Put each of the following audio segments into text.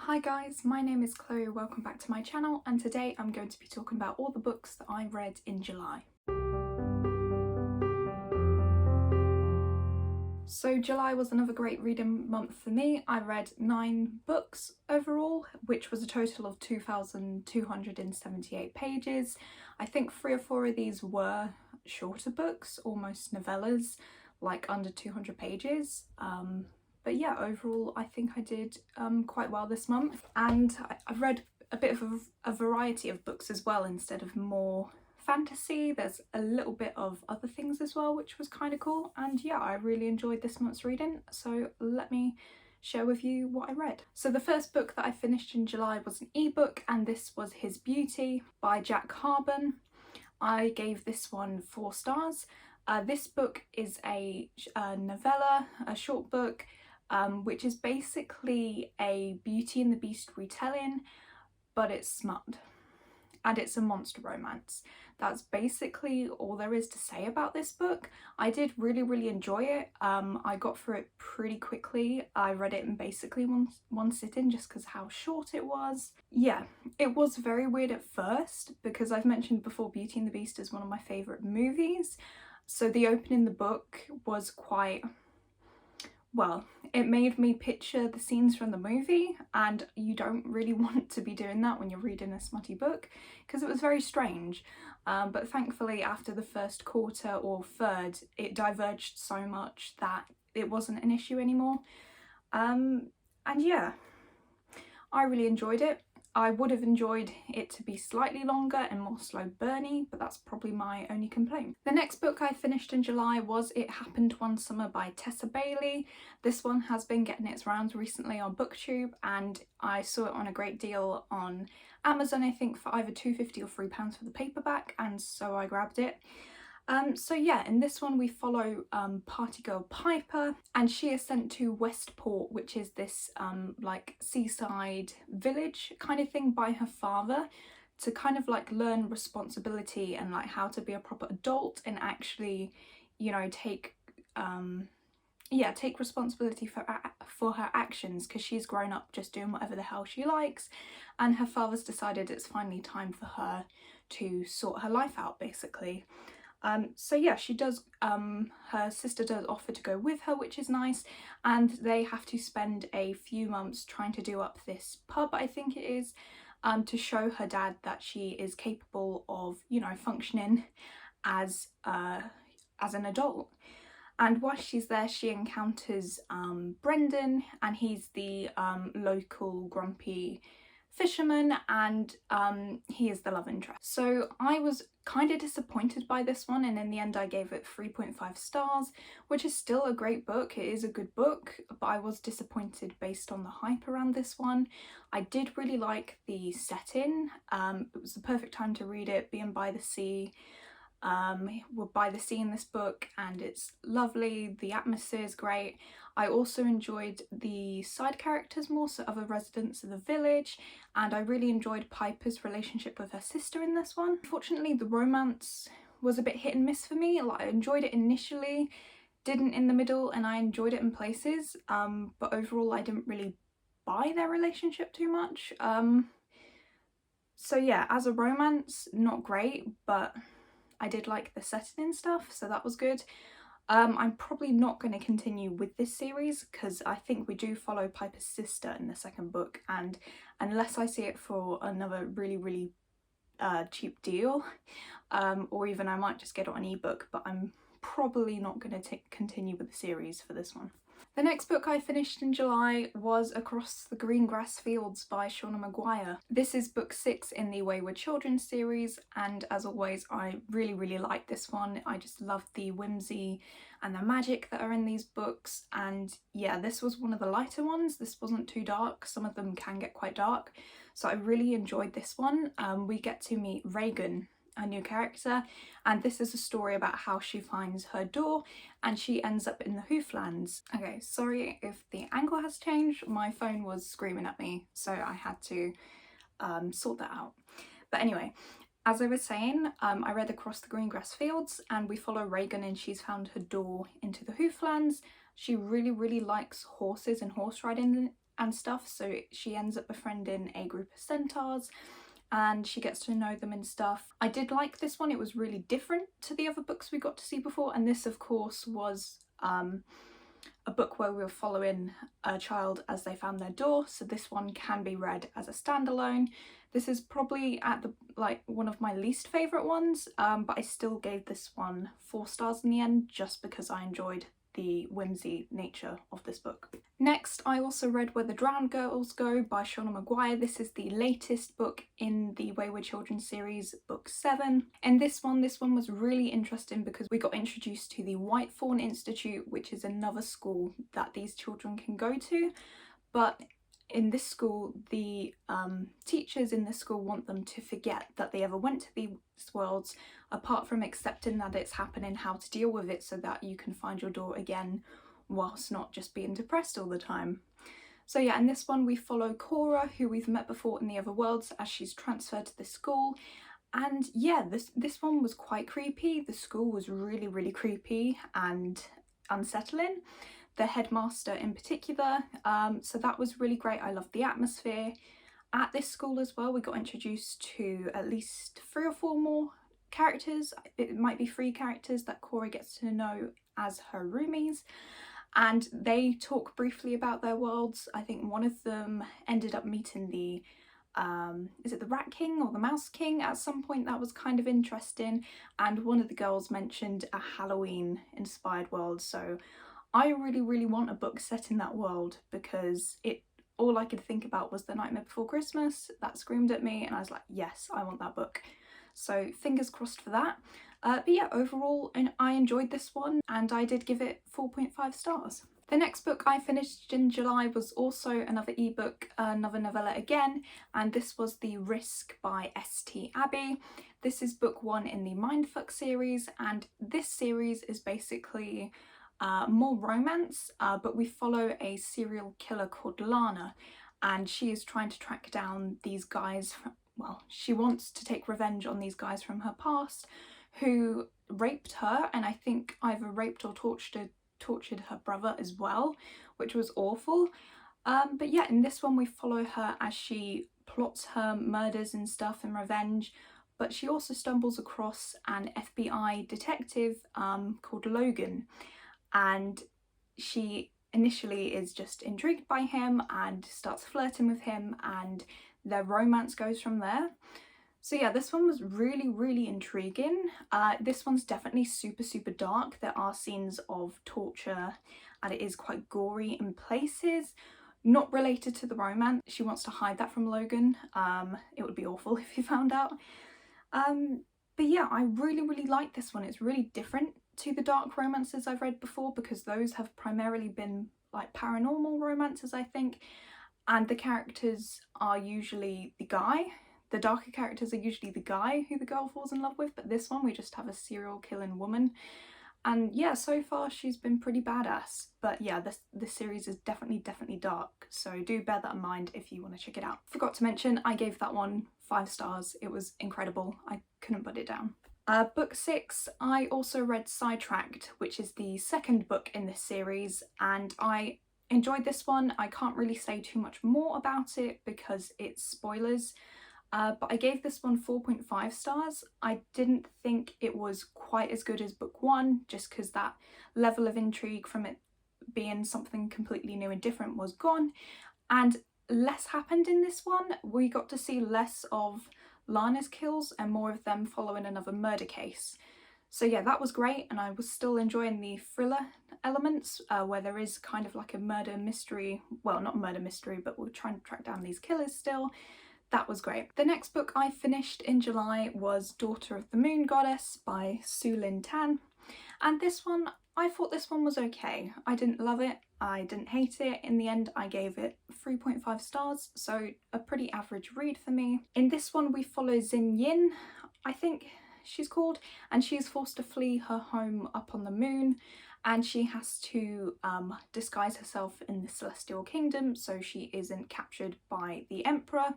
Hi guys, my name is Chloe, welcome back to my channel, and today I'm going to be talking about all the books that I read in July. So July was another great reading month for me. I read 9 books overall, which was a total of 2,278 pages. I think 3 or 4 of these were shorter books, almost novellas, like under 200 pages. But yeah, overall I think I did quite well this month, and I've read a bit of a variety of books as well. Instead of more fantasy, there's a little bit of other things as well, which was kind of cool. And yeah, I really enjoyed this month's reading, so let me share with you what I read. So the first book that I finished in July was an ebook, and this was His Beauty by Harbon. I gave this one 4 stars. This book is a novella, a short book, which is basically a Beauty and the Beast retelling, but it's smut and it's a monster romance. That's basically all there is to say about this book. I did really enjoy it. I got through it pretty quickly. I read it in basically one sitting just because how short it was. Yeah, it was very weird at first because I've mentioned before Beauty and the Beast is one of my favourite movies. So the opening in the book was quite, well, it made me picture the scenes from the movie, and you don't really want to be doing that when you're reading a smutty book because it was very strange. But thankfully after the first quarter or third it diverged so much that it wasn't an issue anymore. And yeah, I really enjoyed it. I would have enjoyed it to be slightly longer and more slow burny, but that's probably my only complaint. The next book I finished in July was It Happened One Summer by Tessa. This one has been getting its rounds recently on BookTube, and I saw it on a great deal on Amazon, I think for either £2.50 or £3 for the paperback, and so I grabbed it. So yeah, in this one we follow party girl Piper, and she is sent to Westport, which is this like seaside village kind of thing, by her father to kind of like learn responsibility and like how to be a proper adult and actually, you know, take responsibility for her actions, because she's grown up just doing whatever the hell she likes, and her father's decided it's finally time for her to sort her life out basically. So yeah, she does, her sister does offer to go with her, which is nice, and they have to spend a few months trying to do up this pub, I think it is, to show her dad that she is capable of, you know, functioning as an adult. And while she's there she encounters Brendan, and he's the local grumpy fisherman, and he is the love interest. So I was kind of disappointed by this one, and in the end I gave it 3.5 stars, which is still a great book. It is a good book, but I was disappointed based on the hype around this one. I did really like the setting. It was the perfect time to read it, being by the sea. We're by the sea in this book and it's lovely, the atmosphere is great. I also enjoyed the side characters more, so other residents of the village, and I really enjoyed Piper's relationship with her sister in this one. Unfortunately the romance was a bit hit and miss for me. Like, I enjoyed it initially, didn't in the middle, and I enjoyed it in places, but overall I didn't really buy their relationship too much. So yeah, as a romance, not great, but I did like the setting and stuff, so that was good. I'm probably not going to continue with this series because I think we do follow Piper's sister in the second book, and unless I see it for another really cheap deal, or even I might just get it on ebook, but I'm probably not going to continue with the series for this one. The next book I finished in July was Across the Green Grass Fields by Seanan McGuire. This is book 6 in the Wayward children's series, and as always I really like this one. I just love the whimsy and the magic that are in these books, and yeah, this was one of the lighter ones. This wasn't too dark. Some of them can get quite dark, so I really enjoyed this one. We get to meet Reagan, a new character, and this is a story about how she finds her door and she ends up in the Hooflands. Okay, sorry if the angle has changed, my phone was screaming at me, so I had to sort that out. But anyway, as I was saying, I read Across the Green Grass Fields, and we follow Reagan, and she's found her door into the Hooflands. She really likes horses and horse riding and stuff, so she ends up befriending a group of centaurs and she gets to know them and stuff. I did like this one. It was really different to the other books we got to see before, and this of course was a book where we were following a child as they found their door, so this one can be read as a standalone. This is probably at the one of my least favourite ones, but I still gave this one 4 stars in the end just because I enjoyed the whimsy nature of this book. Next, I also read Where the Drowned Girls Go by Seanan McGuire. This is the latest book in the Wayward Children's series, book 7. And this one was really interesting because we got introduced to the Whitethorn Institute, which is another school that these children can go to. But in this school, the teachers in this school want them to forget that they ever went to these worlds, apart from accepting that it's happening, how to deal with it so that you can find your door again whilst not just being depressed all the time. So yeah, in this one we follow Cora, who we've met before in the other worlds, as she's transferred to this school. And yeah, this one was quite creepy. The school was really creepy and unsettling. The headmaster in particular, so that was really great. I loved the atmosphere. At this school as well, we got introduced to at least 3 or 4 more characters. It might be 3 characters that Cora gets to know as her roomies, and they talk briefly about their worlds. I think one of them ended up meeting the is it the Rat King or the Mouse King at some point. That was kind of interesting, and one of the girls mentioned a Halloween inspired world, so I really want a book set in that world because all I could think about was The Nightmare Before Christmas. That screamed at me and I was like, yes, I want that book. So fingers crossed for that. But yeah, overall I enjoyed this one and I did give it 4.5 stars. The next book I finished in July was also another ebook, another novella again, and this was The Risk by S.T. Abbey. This is book 1 in the Mindf series, and this series is basically more romance, but we follow a serial killer called Lana, and she is trying to track down these guys she wants to take revenge on these guys from her past who raped her, and I think either raped or tortured her brother as well, which was awful. But yeah, in this one we follow her as she plots her murders and stuff and revenge, but she also stumbles across an FBI detective called Logan, and she initially is just intrigued by him and starts flirting with him, and their romance goes from there. So yeah, this one was really intriguing. This one's definitely super dark. There are scenes of torture and it is quite gory in places, not related to the romance. She wants to hide that from Logan. It would be awful if he found out. But yeah, I really like this one. It's really different to the dark romances I've read before, because those have primarily been like paranormal romances, I think, and the characters are usually the guy. The darker characters are usually the guy who the girl falls in love with, but this one we just have a serial killing woman. And yeah, so far she's been pretty badass. But yeah, this series is definitely dark, so do bear that in mind if you want to check it out. Forgot to mention, I gave that one 5 stars. It was incredible. I couldn't put it down. Book 6, I also read Sidetracked, which is the second book in this series, and I enjoyed this one. I can't really say too much more about it because it's spoilers, but I gave this one 4.5 stars. I didn't think it was quite as good as book 1, just because that level of intrigue from it being something completely new and different was gone, and less happened in this one. We got to see less of Lana's kills and more of them following another murder case. So yeah, that was great, and I was still enjoying the thriller elements where there is kind of like a murder mystery, well, not murder mystery, but we're trying to track down these killers still. That was great. The next book I finished in July was Daughter of the Moon Goddess by Lynn, and this one, I thought this one was okay. I didn't love it, I didn't hate it. In the end I gave it 3.5 stars, so a pretty average read for me. In this one we follow Xin Yin, I think she's called, and she's forced to flee her home up on the moon, and she has to disguise herself in the Celestial Kingdom so she isn't captured by the Emperor.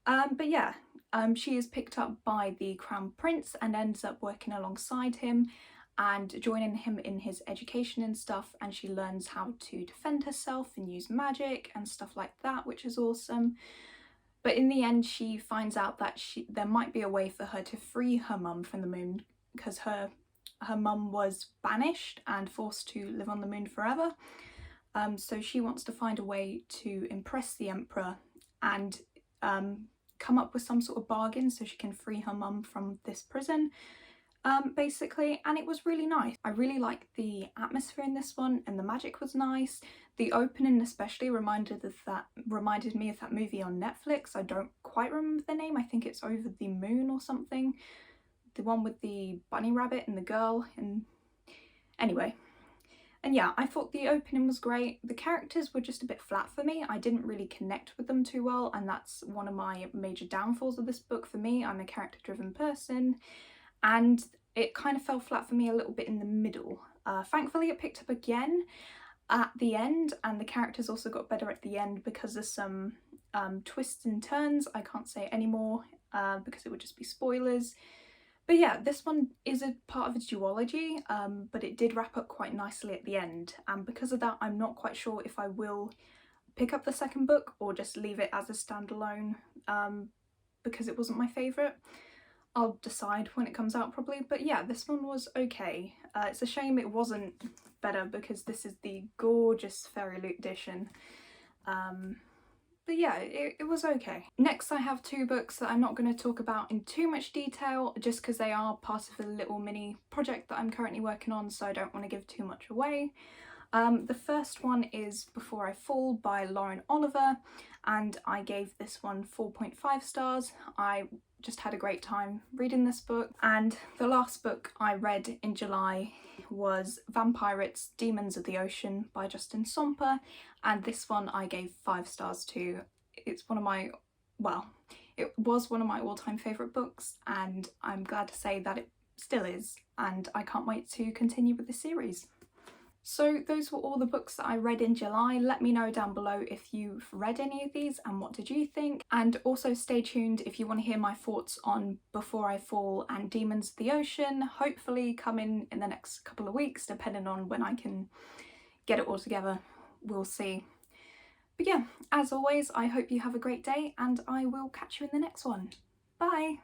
But yeah, she is picked up by the Crown Prince and ends up working alongside him, and joining him in his education and stuff, and she learns how to defend herself and use magic and stuff like that, which is awesome. But in the end she finds out that there might be a way for her to free her mum from the moon, because her mum was banished and forced to live on the moon forever. So she wants to find a way to impress the Emperor and come up with some sort of bargain so she can free her mum from this prison, basically. And it was really nice. I really liked the atmosphere in this one, and the magic was nice. The opening especially reminded me of that movie on Netflix. I don't quite remember the name. I think it's Over the Moon or something. The one with the bunny rabbit and the girl, and anyway. And yeah, I thought the opening was great. The characters were just a bit flat for me. I didn't really connect with them too well, and that's one of my major downfalls of this book for me. I'm a character-driven person, and it kind of fell flat for me a little bit in the middle. Thankfully it picked up again at the end, and the characters also got better at the end because of some twists and turns. I can't say any more because it would just be spoilers. But yeah, this one is a part of a duology, but it did wrap up quite nicely at the end, and because of that I'm not quite sure if I will pick up the second book or just leave it as a standalone, because it wasn't my favourite. I'll decide when it comes out probably, but yeah, this one was okay. It's a shame it wasn't better because this is the gorgeous Fairy Loot edition. But yeah, it was okay. Next I have two books that I'm not going to talk about in too much detail just because they are part of a little mini project that I'm currently working on, so I don't want to give too much away. The first one is Before I Fall by Lauren Oliver, and I gave this one 4.5 stars. I just had a great time reading this book. And the last book I read in July was Vampirates Demons of the Ocean by Justin Somper, and this one I gave 5 stars to. It's one of my, well, it was one of my all-time favourite books, and I'm glad to say that it still is, and I can't wait to continue with the series. So those were all the books that I read in July. Let me know down below if you've read any of these and what did you think. And also stay tuned if you want to hear my thoughts on Before I Fall and Demons of the Ocean, hopefully coming in the next couple of weeks, depending on when I can get it all together. We'll see. But yeah, as always, I hope you have a great day and I will catch you in the next one. Bye!